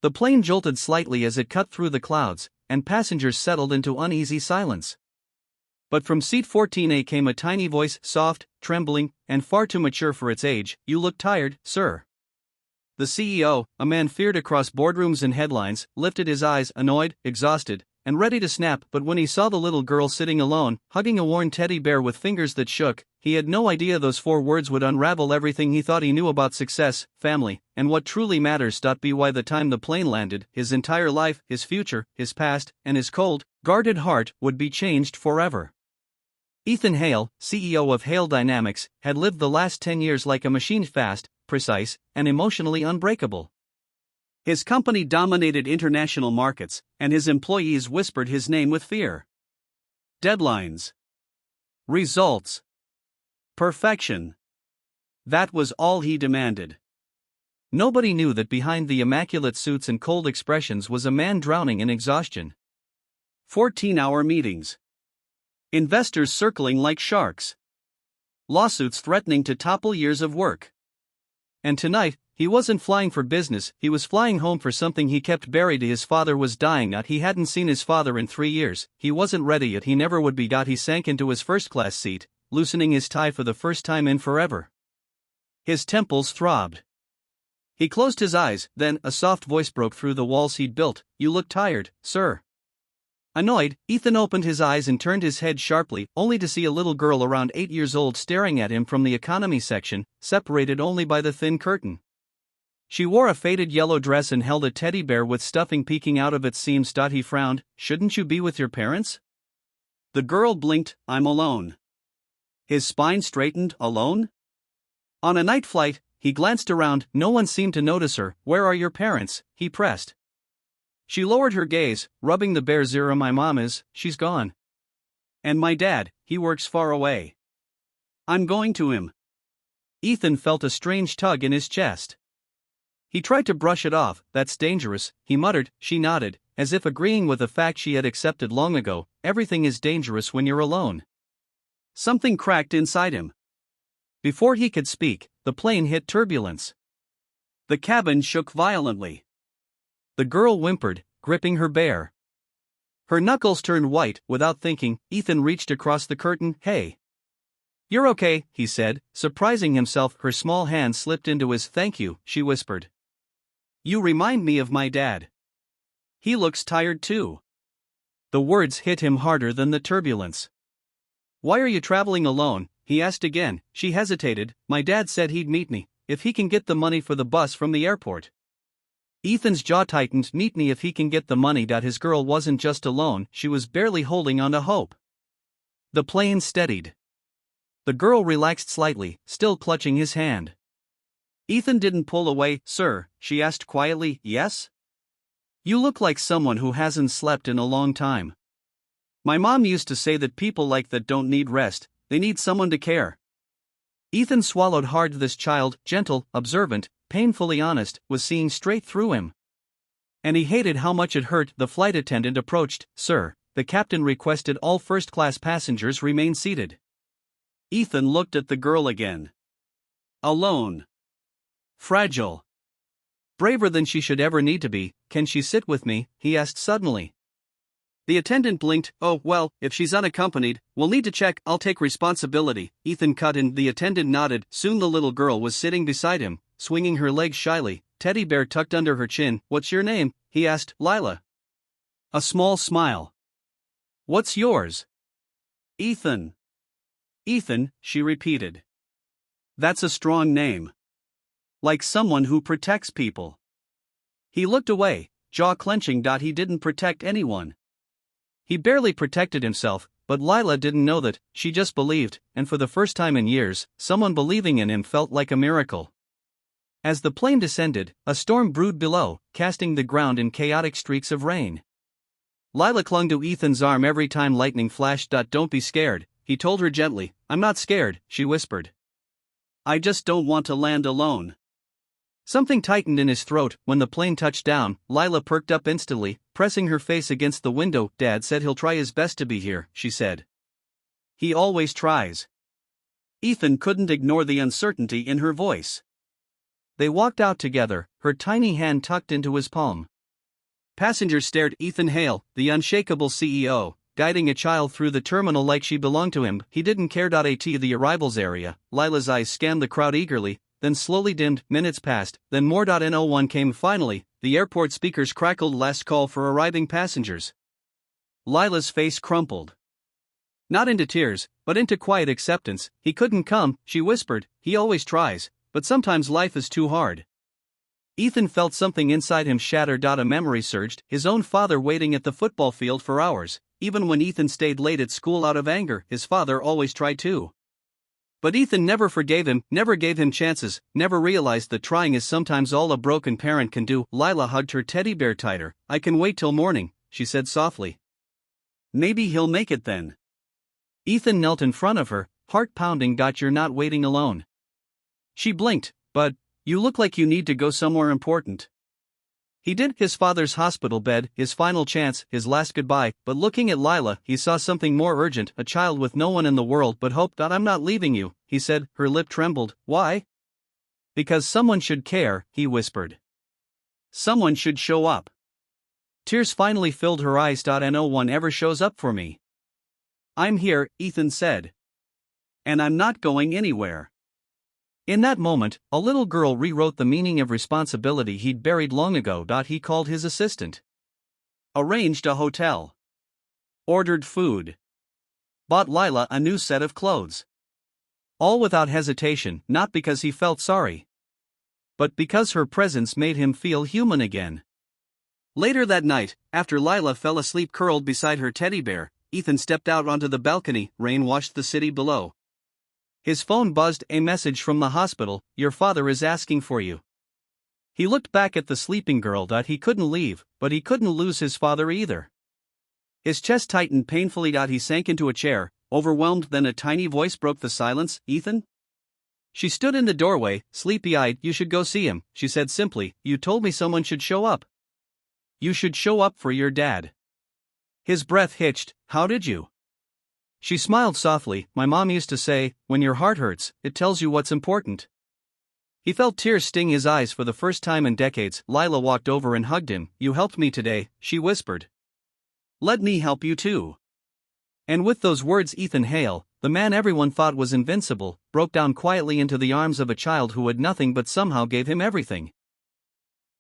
The plane jolted slightly as it cut through the clouds, and passengers settled into uneasy silence. But from seat 14A came a tiny voice, soft, trembling, and far too mature for its age. "You look tired, sir." The CEO, a man feared across boardrooms and headlines, lifted his eyes, annoyed, exhausted, and ready to snap. But when he saw the little girl sitting alone, hugging a worn teddy bear with fingers that shook, he had no idea those 4 words would unravel everything he thought he knew about success, family, and what truly matters. By the time the plane landed, his entire life, his future, his past, and his cold, guarded heart would be changed forever. Ethan Hale, CEO of Hale Dynamics, had lived the last 10 years like a machine, fast, precise, and emotionally unbreakable. His company dominated international markets, and his employees whispered his name with fear. Deadlines. Results. Perfection. That was all he demanded. Nobody knew that behind the immaculate suits and cold expressions was a man drowning in exhaustion. 14-hour meetings. Investors circling like sharks. Lawsuits threatening to topple years of work. And tonight, he wasn't flying for business, he was flying home for something he kept buried. His father was dying. He hadn't seen his father in 3 years, he wasn't ready yet, he never would be. He sank into his first-class seat, loosening his tie for the first time in forever. His temples throbbed. He closed his eyes, then a soft voice broke through the walls he'd built. "You look tired, sir." Annoyed, Ethan opened his eyes and turned his head sharply, only to see a little girl around 8 years old staring at him from the economy section, separated only by the thin curtain. She wore a faded yellow dress and held a teddy bear with stuffing peeking out of its seams. He frowned. "Shouldn't you be with your parents?" The girl blinked. "I'm alone." His spine straightened. "Alone?" On a night flight, he glanced around. No one seemed to notice her. "Where are your parents?" he pressed. She lowered her gaze, rubbing the bear's ear. "My mom is, she's gone. And my dad, he works far away. I'm going to him." Ethan felt a strange tug in his chest. He tried to brush it off. "That's dangerous," he muttered. She nodded, as if agreeing with a fact she had accepted long ago. Everything is dangerous when you're alone. Something cracked inside him. Before he could speak, the plane hit turbulence. The cabin shook violently. The girl whimpered, gripping her bear. Her knuckles turned white. Without thinking, Ethan reached across the curtain. "Hey. You're okay," he said, surprising himself. Her small hand slipped into his. "Thank you," she whispered. "You remind me of my dad. He looks tired too." The words hit him harder than the turbulence. "Why are you traveling alone?" he asked again. She hesitated. "My dad said he'd meet me, if he can get the money for the bus from the airport." Ethan's jaw tightened. "Meet me if he can get the money." His girl wasn't just alone, she was barely holding on to hope. The plane steadied. The girl relaxed slightly, still clutching his hand. Ethan didn't pull away. "Sir," she asked quietly. "Yes?" "You look like someone who hasn't slept in a long time. My mom used to say that people like that don't need rest, they need someone to care." Ethan swallowed hard. This child, gentle, observant, painfully honest, was seeing straight through him. And he hated how much it hurt. The flight attendant approached. "Sir, the captain requested all first-class passengers remain seated." Ethan looked at the girl again. Alone. Fragile. Braver than she should ever need to be. "Can she sit with me?" he asked suddenly. The attendant blinked. "Oh, well, if she's unaccompanied, we'll need to check. I'll take responsibility." Ethan cut in. The attendant nodded. Soon the little girl was sitting beside him, swinging her legs shyly, teddy bear tucked under her chin. "What's your name?" he asked. "Lila." A small smile. "What's yours?" "Ethan." "Ethan," she repeated. "That's a strong name. Like someone who protects people." He looked away, jaw clenching. He didn't protect anyone. He barely protected himself, but Lila didn't know that. She just believed, and for the first time in years, someone believing in him felt like a miracle. As the plane descended, a storm brewed below, casting the ground in chaotic streaks of rain. Lila clung to Ethan's arm every time lightning flashed. "Don't be scared," he told her gently. "I'm not scared," she whispered. "I just don't want to land alone." Something tightened in his throat. When the plane touched down, Lila perked up instantly, pressing her face against the window. "Dad said he'll try his best to be here," she said. "He always tries." Ethan couldn't ignore the uncertainty in her voice. They walked out together, her tiny hand tucked into his palm. Passengers stared. Ethan Hale, the unshakable CEO, guiding a child through the terminal like she belonged to him. He didn't care. At the arrivals area, Lila's eyes scanned the crowd eagerly, then slowly dimmed. Minutes passed, then more. No one came. Finally, the airport speakers crackled. Last call for arriving passengers. Lila's face crumpled. Not into tears, but into quiet acceptance. He couldn't come, she whispered. He always tries, but sometimes life is too hard. Ethan felt something inside him shatter. A memory surged, his own father waiting at the football field for hours. Even when Ethan stayed late at school out of anger, his father always tried too. But Ethan never forgave him, never gave him chances, never realized that trying is sometimes all a broken parent can do. Lila hugged her teddy bear tighter. I can wait till morning, she said softly. Maybe he'll make it then. Ethan knelt in front of her, heart pounding. You're not waiting alone. She blinked. But you look like you need to go somewhere important. He did. His father's hospital bed, his final chance, his last goodbye. But looking at Lila, he saw something more urgent, a child with no one in the world but hope. I'm not leaving you, he said. Her lip trembled. Why? Because someone should care, he whispered. Someone should show up. Tears finally filled her eyes. No one ever shows up for me. I'm here, Ethan said. And I'm not going anywhere. In that moment, a little girl rewrote the meaning of responsibility he'd buried long ago. He called his assistant. Arranged a hotel. Ordered food. Bought Lila a new set of clothes. All without hesitation, not because he felt sorry, but because her presence made him feel human again. Later that night, after Lila fell asleep curled beside her teddy bear, Ethan stepped out onto the balcony. Rain washed the city below. His phone buzzed. A message from the hospital. Your father is asking for you. He looked back at the sleeping girl. He couldn't leave, but he couldn't lose his father either. His chest tightened painfully. He sank into a chair, overwhelmed. Then a tiny voice broke the silence. Ethan? She stood in the doorway, sleepy-eyed. You should go see him, she said simply. You told me someone should show up. You should show up for your dad. His breath hitched. How did you? She smiled softly. My mom used to say, when your heart hurts, it tells you what's important. He felt tears sting his eyes for the first time in decades. Lila walked over and hugged him. You helped me today, she whispered. Let me help you too. And with those words, Ethan Hale, the man everyone thought was invincible, broke down quietly into the arms of a child who had nothing but somehow gave him everything.